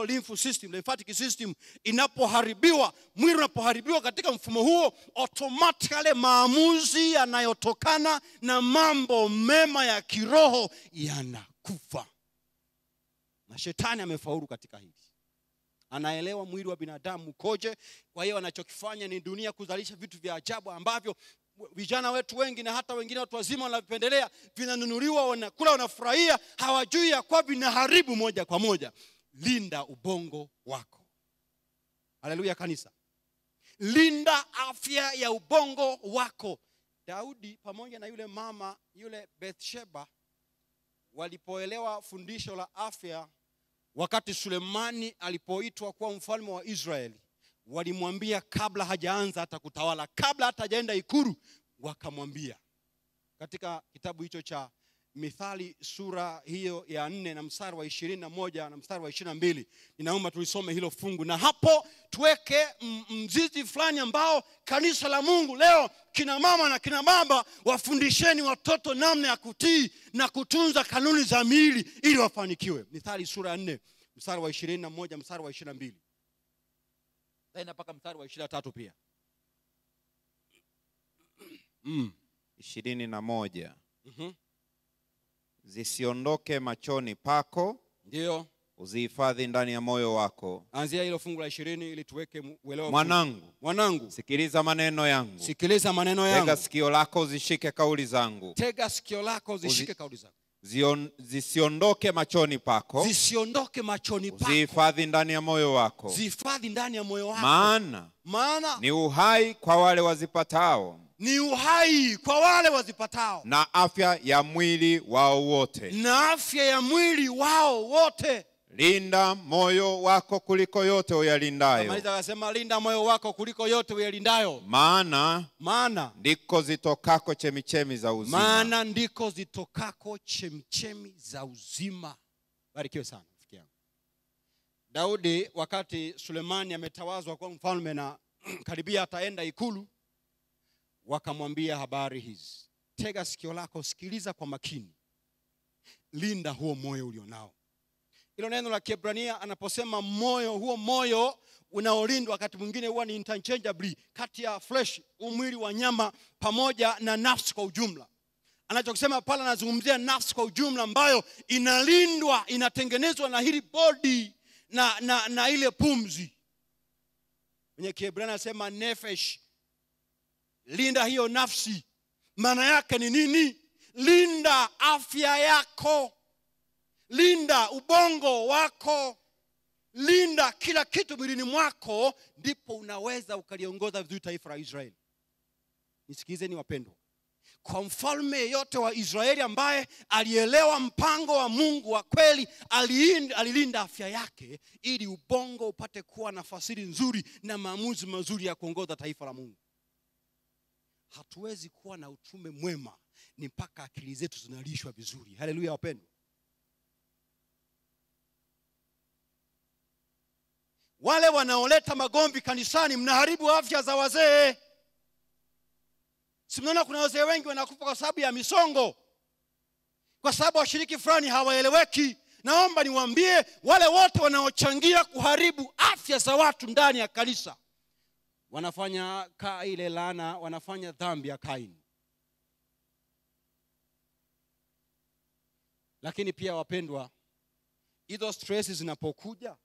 lymph system, lymphatic system inapoharibiwa, mwili unapoharibiwa katika mfumo huo, automatically maamuzi yanayotokana na mambo mema ya kiroho yanakufa. Na shetani amefaulu katika hili. Anaelewa mwili wa binadamu koje. Kwa hiyo anachokifanya ni dunia kuzalisha vitu vya ajabu ambavyo vijana wetu wengi na hata wengine watu wazima wanavipendelea. Vinanunuliwa, wanakula, wanafurahia, hawajui ya kwa vinaharibu moja kwa moja. Linda ubongo wako. Haleluya kanisa. Linda afya ya ubongo wako. Daudi pamoja na yule mama yule Bathsheba walipoelewa fundisho la afya, wakati Sulemani alipoitwa kuwa mfalme wa Israeli, walimwambia kabla hajaanza hata kutawala, kabla hata hajaenda ikulu, wakamwambia katika kitabu hicho cha Mithali sura hiyo ya 4 na mstari wa 21 na mstari wa 22. Ninaomba tulisome hilo fungu na hapo tuweke mzizi fulani ambao kanisa la Mungu leo, kina mama na kina baba, wafundisheni watoto namna ya kutii na kutunza kanuni za miili ili wafanikiwe. Mithali sura ya 4 mstari wa 21 mstari wa 22. Tena mpaka mstari wa 23 pia. 21. Zisiondoke machoni pako, ndio uzihifadhi ndani ya moyo wako. Anzia hilo fungu la 20 ili tuweke uelewa. Mwanangu, sikiliza maneno yangu. Sikiliza maneno yangu. Tega sikio lako uzishike kauli zangu. Tega sikio lako uzishike kauli zangu. Zisiondoke machoni pako. Zisiondoke machoni pako. Uzihifadhi ndani ya moyo wako. Zihifadhi ndani ya moyo wako. Maana ni uhai kwa wale wazipatao. Ni uhai kwa wale wazipatao. Na afya ya mwili wao wote. Na afya ya mwili wao wote. Linda moyo wako kuliko yote uyalindayo. Kamaliza akasema linda moyo wako kuliko yote uyalindayo. Maana ndiko zitokako chemichemi za uzima. Maana ndiko zitokako chemichemi za uzima. Barikiwe sana rafiki yangu. Daudi wakati Sulemani ametawazwa kuwa mfalme na karibia ataenda ikulu, wakamwambia habari hizi. Tega sikio lako, sikiliza kwa makini. Linda huo moyo ulionao. Hilo neno la Kiebrania anaposema moyo, huo moyo unaolindwa wakati mwingine huwa ni interchangeably kati ya flesh, umwili wa nyama, pamoja na nafsi kwa ujumla. Anachokisema pale anazungumzia nafsi kwa ujumla ambayo inalindwa, inatengenezwa na hili body na ile pumzi. Kwenye Kiebrania anasema nefesh. Linda hiyo nafsi. Maana yake ni nini? Linda afya yako. Linda ubongo wako. Linda kila kitu mwilini mwako, ndipo unaweza ukaliongoza vizuri taifa la Israeli. Nisikizeni wapendwa. Kwa mfalme yeyote wa Israeli ambaye alielewa mpango wa Mungu wa kweli, alilinda afya yake ili ubongo upate kuwa na fasiri nzuri na maamuzi mazuri ya kuongoza taifa la Mungu. Hatuwezi kuwa na utume mwema ni mpaka akili zetu zinalishwa vizuri. Haleluya wapendwa. Wale wanaoleta magomvi kanisani, mnaharibu afya za wazee. Si mnaona kuna wazee wengi wanakufa kwa sababu ya misongo, kwa sababu washiriki fulani hawaeleweki. Naomba niwaambie wale wote wanaochangia kuharibu afya za watu ndani ya kanisa, wanafanya ile laana, wanafanya dhambi ya Kaini. Lakini pia wapendwa, hizo stress zinapokuja,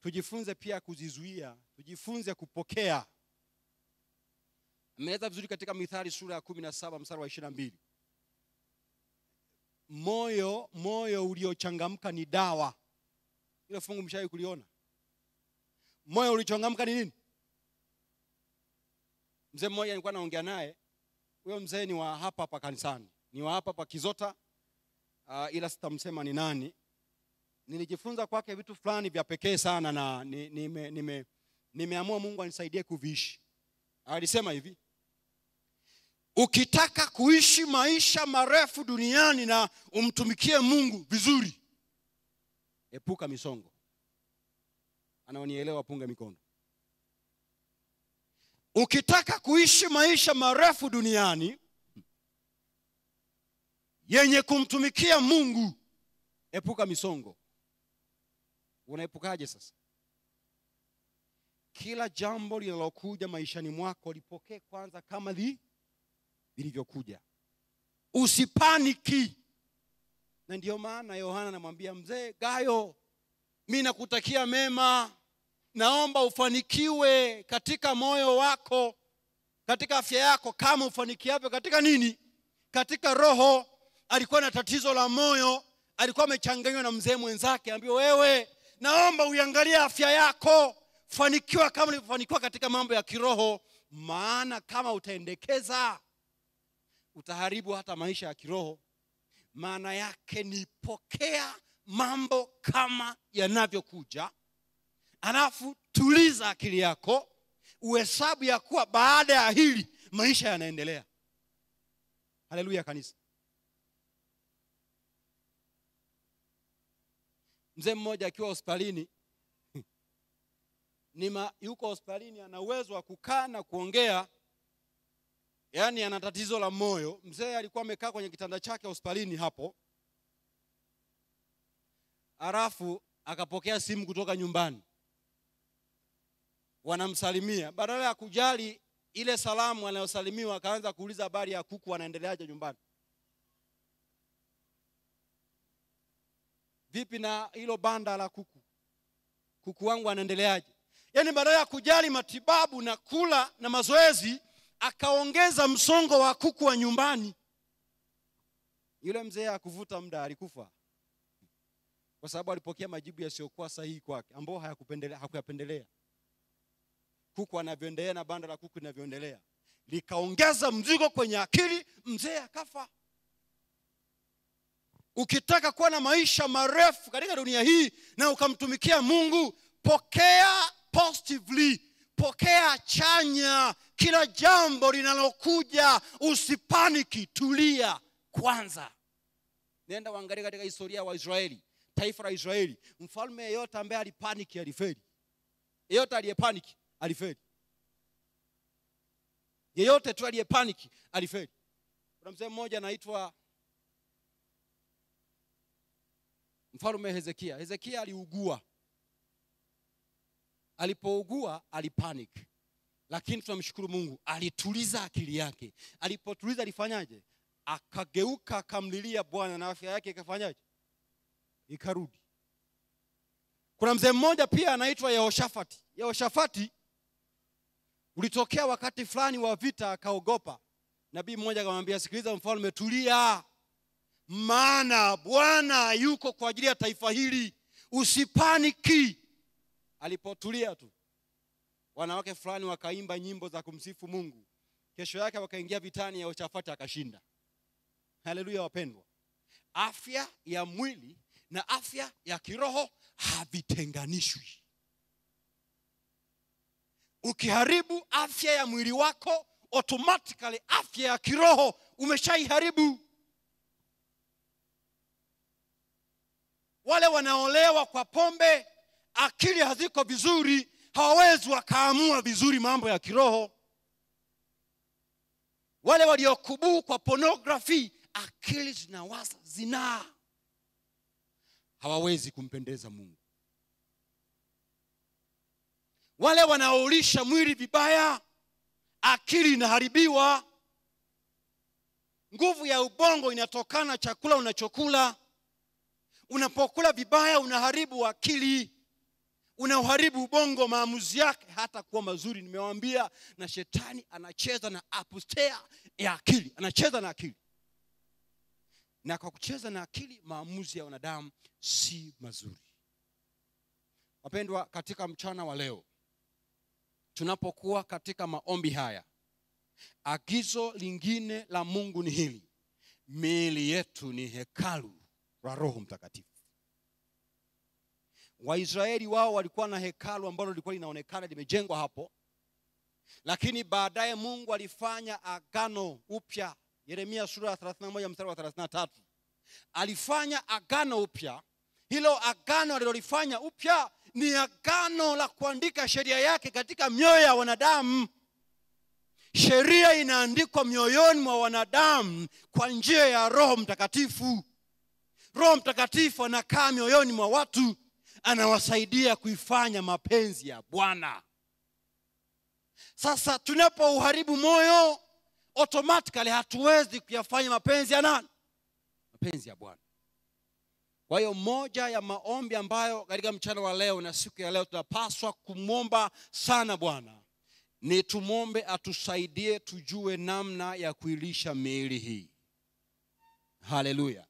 tujifunze pia kuzizuia, tujifunze kupokea. Ameeleza vizuri katika Mithali sura ya 17 mstari wa 22. Moyo uliochangamka ni dawa. Ile fungu mshawahi kuliona? Moyo uliochangamka ni nini? Mzee mmoja nilikuwa naongea naye. Huyo mzee ni wa hapa kanisani. Ni wa hapa Kizota. Ila sitamsema ni nani. Nilijifunza kwake vitu fulani vya pekee sana na nimeamua Mungu anisaidie kuviishi. Alisema hivi: ukitaka kuishi maisha marefu duniani na umtumikie Mungu vizuri, epuka misongo. Anaonielewa punga mikono. Ukitaka kuishi maisha marefu duniani yenye kumtumikia Mungu, epuka misongo. Unaepukaje sasa? Kila jambo linalokuja maishani mwako lipokee kwanza kama lilivyokuja. Usipaniki. Na ndio maana Yohana anamwambia mzee Gayo, mimi nakutakia mema. Naomba ufanikiwe katika moyo wako, katika afya yako, kama ufanikiavyo katika nini? Katika roho. Alikuwa na tatizo la moyo, alikuwa amechanganywa na mzee mwenzake, ambaye wewe, naomba uiangalie afya yako, fanikiwa kama ulivyofanikiwa katika mambo ya kiroho. Maana kama utaendekeza, utaharibu hata maisha ya kiroho. Maana yake ni pokea mambo kama yanavyokuja, alafu tuliza akili yako, uhesabu ya kuwa baada ya hili maisha yanaendelea. Haleluya kanisa. Mzee mmoja akiwa hospitalini yuko hospitalini, ana uwezo wa kukaa na kuongea, yaani ana tatizo la moyo. Mzee alikuwa amekaa kwenye kitanda chake hospitalini hapo, alafu akapokea simu kutoka nyumbani, wanamsalimia. Badala ya kujali ile salamu anayosalimiwa, akaanza kuuliza habari ya kuku wanaendeleaje nyumbani. Vipi na hilo banda la kuku? Kuku wangu anaendeleaje? Yaani badala ya kujali matibabu na kula na mazoezi, akaongeza msongo wa kuku wa nyumbani. Yule mzee akuvuta muda alikufa, kwa sababu alipokea majibu yasiyokuwa sahihi kwake, ambao hakuyapendelea. Kuku anavyoendelea na banda la kuku linavyoendelea, likaongeza mzigo kwenye akili, mzee akafa. Ukitaka kuwa na maisha marefu katika dunia hii na ukamtumikia Mungu, pokea positively, pokea chanya kila jambo linalokuja. Usipaniki, tulia kwanza. Nenda waangalie katika historia wa Israeli, taifa la Israeli, mfalme yeyote ambaye alipaniki alifeli. Yeyote aliyepaniki alifeli. Yeyote tu aliyepaniki alifeli. Kuna mzee mmoja anaitwa Mfalme Hezekia. Hezekia aliugua. Alipougua alipanic. Lakini tunamshukuru Mungu, alituliza akili yake. Alipotuliza alifanyaje? Akageuka, akamlilia Bwana, na afya yake ikafanyaje? Ikarudi. Kuna mzee mmoja pia anaitwa Yehoshafati. Yehoshafati ulitokea wakati fulani wa vita, akaogopa. Nabii mmoja akamwambia, sikiliza mfalme, tulia, maana Bwana yuko kwa ajili ya taifa hili, usipaniki. Alipotulia tu, wanawake fulani wakaimba nyimbo za kumsifu Mungu. Kesho yake wakaingia vitani, Yehoshafati akashinda. Haleluya wapendwa. Afya ya mwili na afya ya kiroho havitenganishwi. Ukiharibu afya ya mwili wako, automatically afya ya kiroho umeshaiharibu. Wale wanaolewa kwa pombe, akili haziko vizuri, hawawezi wakaamua vizuri mambo ya kiroho. Wale waliokubuu kwa pornography, akili zinawaza zinaa, hawawezi kumpendeza Mungu. Wale wanaolisha mwili vibaya, akili inaharibiwa. Nguvu ya ubongo inatokana chakula unachokula. Unapokula vibaya unaharibu akili, unaharibu ubongo, maamuzi yake hata kuwa mazuri. Nimewaambia, na shetani anacheza na atmosphere ya akili, anacheza na akili. Na kwa kucheza na akili, maamuzi ya wanadamu si mazuri. Wapendwa, katika mchana wa leo tunapokuwa katika maombi haya, agizo lingine la Mungu ni hili: miili yetu ni hekalu la Roho Mtakatifu. Waisraeli wao walikuwa na hekalu ambalo lilikuwa linaonekana limejengwa hapo, lakini baadaye Mungu alifanya agano upya. Yeremia sura ya 31 mstari wa 33. Alifanya agano upya. Hilo agano alilolifanya upya ni agano la kuandika sheria yake katika mioyo ya wanadamu. Sheria inaandikwa mioyoni mwa wanadamu kwa njia ya Roho Mtakatifu. Roho Mtakatifu anakaa mioyoni mwa watu, anawasaidia kuifanya mapenzi ya Bwana. Sasa tunapouharibu moyo, automatically hatuwezi kuyafanya mapenzi ya nani? Mapenzi ya Bwana. Kwa hiyo moja ya maombi ambayo katika mchana wa leo na siku ya leo tunapaswa kumwomba sana Bwana ni tumwombe atusaidie tujue namna ya kuilisha miili hii. Haleluya.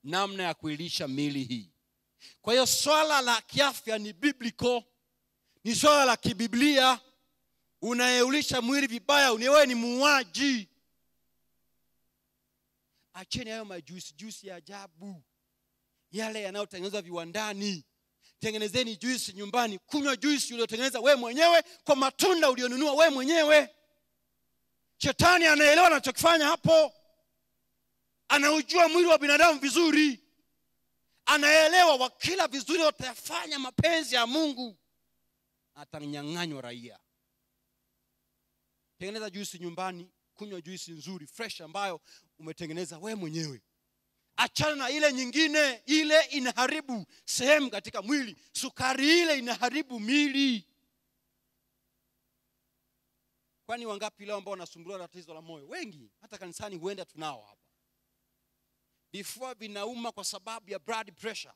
Namna ya kuilisha miili hii. Kwa hiyo swala la kiafya ni biblical, ni swala la kibiblia. Unayeulisha mwili vibaya, wewe ni muuaji. Acheni hayo majuisi ya ajabu, yale yanayotengenezwa viwandani. Tengenezeni juisi nyumbani. Kunywa juisi uliyotengeneza wewe mwenyewe kwa matunda ulionunua wewe mwenyewe. Shetani anaelewa anachokifanya hapo. Anaujua mwili wa binadamu vizuri. anaelewa wakila vizuri watafanya mapenzi ya Mungu, atanyang'anywa raia. Tengeneza juisi nyumbani, kunywa juisi nzuri fresh ambayo umetengeneza wewe mwenyewe. Achana na ile nyingine, ile inaharibu sehemu katika mwili. Sukari ile inaharibu mwili. Kwani wangapi leo ambao wanasumbuliwa na tatizo la moyo? Wengi, hata kanisani huenda tunao hapa. Vifua vinauma kwa sababu ya blood pressure.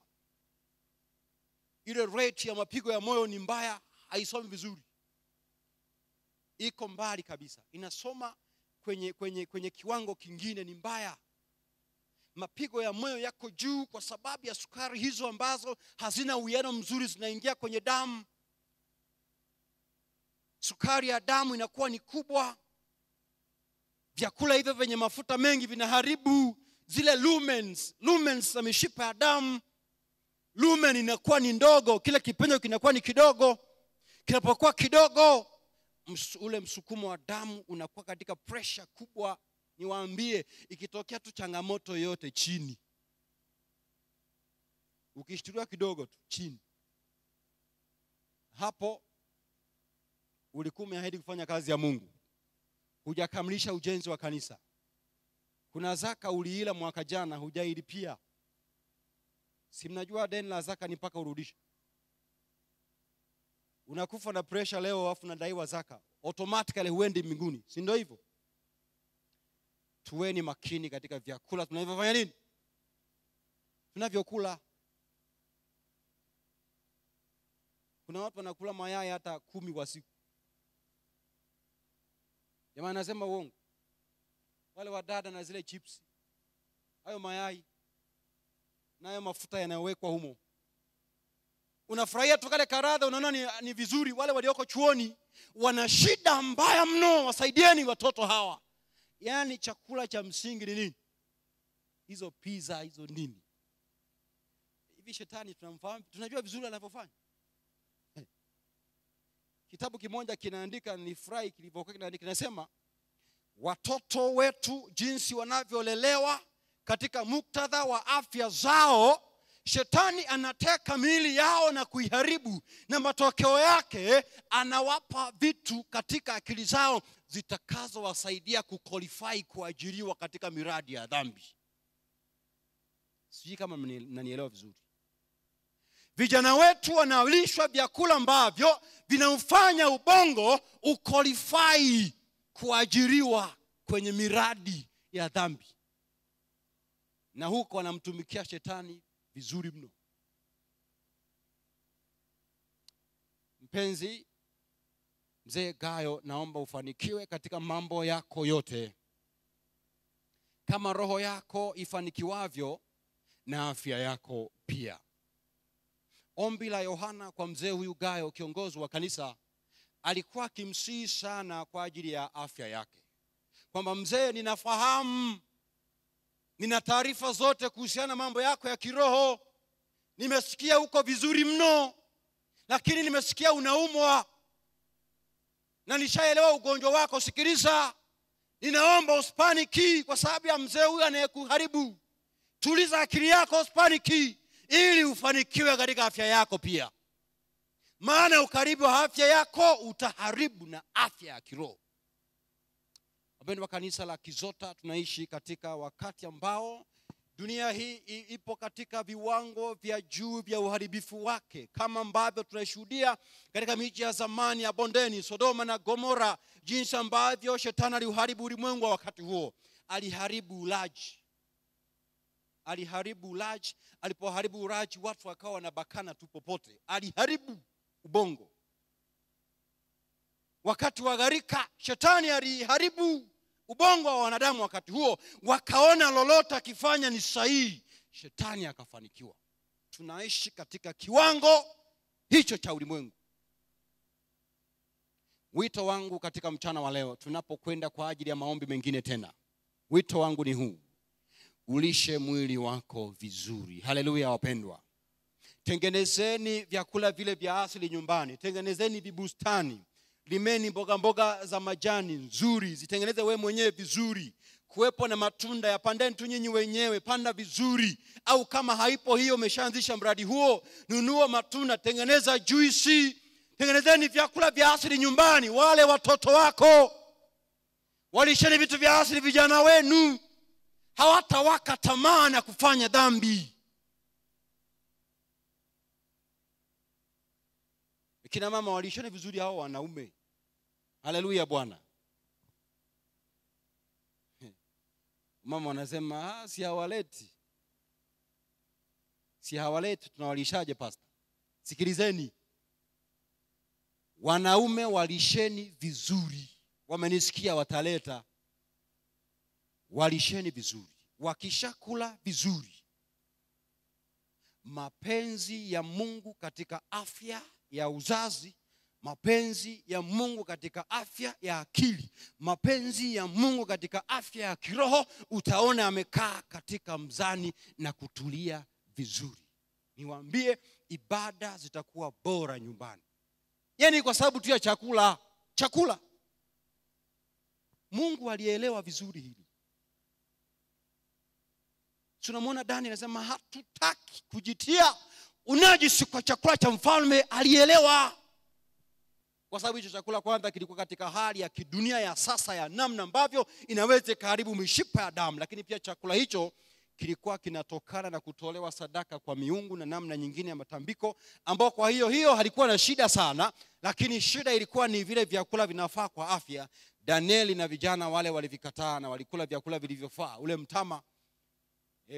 Ile rate ya mapigo ya moyo ni mbaya, haisomi vizuri. Iko mbali kabisa. Inasoma kwenye kiwango kingine, ni mbaya. Mapigo ya moyo yako juu kwa sababu ya sukari hizo ambazo hazina uwiano mzuri, zinaingia kwenye damu. Sukari ya damu inakuwa ni kubwa. Vyakula hivyo vyenye mafuta mengi vinaharibu zile lumens za mishipa ya damu. Lumen inakuwa ni ndogo, kile kipenyo kinakuwa ni kidogo. Kinapokuwa kidogo, ule msukumo wa damu unakuwa katika pressure kubwa. Niwaambie, ikitokea tu changamoto yote chini, ukishtuliwa kidogo tu chini, hapo ulikuwa umeahidi kufanya kazi ya Mungu, hujakamilisha ujenzi wa kanisa. Kuna zaka uliila mwaka jana hujailipia. Si mnajua deni la zaka ni mpaka urudishe. Unakufa na pressure leo afu unadaiwa zaka, automatically huendi mbinguni, si ndio hivyo? Tuweni makini katika vyakula tunavyofanya nini? Tunavyokula. Kuna watu wanakula mayai hata 10 kwa siku. Jamaa anasema uongo. Wale wadada na zile chips, hayo mayai na hayo mafuta yanayowekwa humo, unafurahia tu kale karadha, unaona ni vizuri. Wale walioko chuoni wana shida mbaya mno, wasaidieni watoto hawa. Yaani chakula cha msingi ni nini? Hizo pizza, hizo nini. Hivi shetani tunamfahamu, tunajua vizuri anavyofanya. Kitabu kimoja kinaandika, ni furahi kilivyokuwa kinaandika, kinasema watoto wetu jinsi wanavyolelewa katika muktadha wa afya zao, shetani anateka miili yao na kuiharibu, na matokeo yake anawapa vitu katika akili zao zitakazowasaidia kuqualify kuajiriwa katika miradi ya dhambi. Sijui kama mnanielewa vizuri. Vijana wetu wanalishwa vyakula ambavyo vinamfanya ubongo uqualify kuajiriwa kwenye miradi ya dhambi, na huko wanamtumikia shetani vizuri mno. Mpenzi mzee Gayo, naomba ufanikiwe katika mambo yako yote kama roho yako ifanikiwavyo na afya yako pia. Ombi la Yohana kwa mzee huyu Gayo, kiongozi wa kanisa, alikuwa akimsihi sana kwa ajili ya afya yake, kwamba mzee, ninafahamu, nina taarifa zote kuhusiana na mambo yako ya kiroho. Nimesikia uko vizuri mno, lakini nimesikia unaumwa na nishaelewa ugonjwa wako. Sikiliza, ninaomba usipaniki kwa sababu ya mzee huyu anayekuharibu. Tuliza akili yako, usipaniki, ili ufanikiwe katika afya yako pia. Maana ukaribu wa afya yako utaharibu na afya ya kiroho. Wapendwa wa kanisa la Kizota, tunaishi katika wakati ambao dunia hii ipo katika viwango vya juu vya uharibifu wake, kama ambavyo tunashuhudia katika miji ya zamani ya bondeni, Sodoma na Gomora, jinsi ambavyo shetani aliharibu ulimwengu wakati huo. Aliharibu ulaji. Alipoharibu ulaji, watu wakawa wanabakana tu popote. Aliharibu ubongo. Wakati wa gharika, shetani aliharibu ubongo wa wanadamu. Wakati huo wakaona lolote akifanya ni sahihi, shetani akafanikiwa. Tunaishi katika kiwango hicho cha ulimwengu. Wito wangu katika mchana wa leo, tunapokwenda kwa ajili ya maombi mengine tena, wito wangu ni huu: ulishe mwili wako vizuri. Haleluya wapendwa. Tengenezeni vyakula vile vya asili nyumbani. Tengenezeni vibustani. Limeni mboga za majani nzuri, zitengeneze wewe mwenyewe vizuri. kuwepo na matunda, yapandeni tu nyinyi wenyewe, panda vizuri. Au kama haipo hiyo, umeshaanzisha mradi huo, nunua matunda, tengeneza juisi, tengenezeni vyakula vya asili nyumbani. Wale watoto wako, walisheni vitu vya asili vijana wenu, hawatawaka tamaa na kufanya dhambi. Kina mama, walisheni vizuri hao wanaume. Haleluya Bwana. Mama wanasema si hawaleti, tunawalishaje pastor? Sikilizeni, wanaume walisheni vizuri. Wamenisikia, wataleta. Walisheni vizuri. Wakishakula vizuri, mapenzi ya Mungu katika afya ya uzazi, mapenzi ya Mungu katika afya ya akili, mapenzi ya Mungu katika afya ya kiroho, utaona amekaa katika mzani na kutulia vizuri. Niwaambie, ibada zitakuwa bora nyumbani. Yaani kwa sababu tu ya chakula. Mungu alielewa vizuri hili. Tunamwona Daniel anasema hatutaki kujitia unajisi kwa chakula cha mfalme. Alielewa. Kwa sababu hicho chakula kwanza kilikuwa katika hali ya kidunia ya sasa, ya namna ambavyo inaweza karibu mishipa ya damu. Lakini pia chakula hicho kilikuwa kinatokana na kutolewa sadaka kwa miungu na namna nyingine ya matambiko, ambao kwa hiyo halikuwa na shida sana. Lakini shida ilikuwa ni vile vyakula vinafaa kwa afya. Danieli na vijana wale walivikataa na walikula vyakula vilivyofaa. Ule mtama,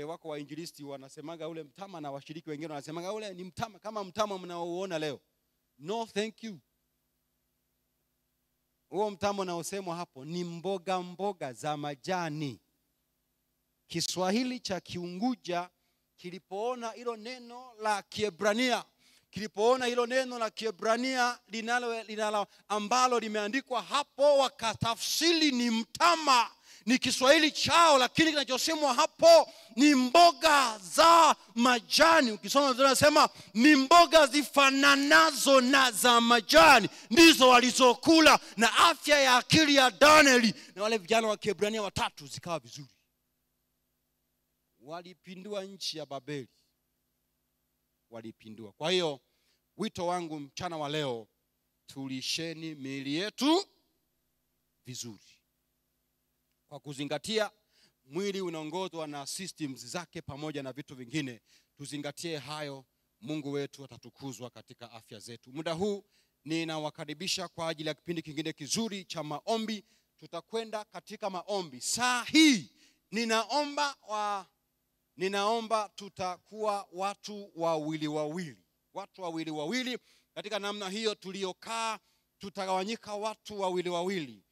wako wainjilisti wanasemaga ule mtama, na washiriki wengine wanasemaga ule ni mtama kama mtama mnaoona leo. No thank you. Huo mtama unaosemwa hapo ni mboga za majani. Kiswahili cha Kiunguja kilipoona hilo neno la Kiebrania, linalo ambalo limeandikwa hapo, wakatafsiri ni mtama. Ni Kiswahili chao, lakini kinachosemwa hapo ni mboga za majani. Ukisoma vizuri nasema ni mboga zifananazo na za majani ndizo walizokula, na afya ya akili ya Danieli na wale vijana wa Kiebrania watatu zikawa vizuri. Walipindua nchi ya Babeli. Walipindua. Kwa hiyo wito wangu mchana wa leo, tulisheni miili yetu vizuri. Kwa kuzingatia mwili unaongozwa na systems zake pamoja na vitu vingine, tuzingatie hayo. Mungu wetu atatukuzwa katika afya zetu. Muda huu ninawakaribisha kwa ajili ya kipindi kingine kizuri cha maombi. Tutakwenda katika maombi. Saa hii ninaomba tutakuwa watu wawili. Katika namna hiyo tuliokaa, tutagawanyika watu wawili.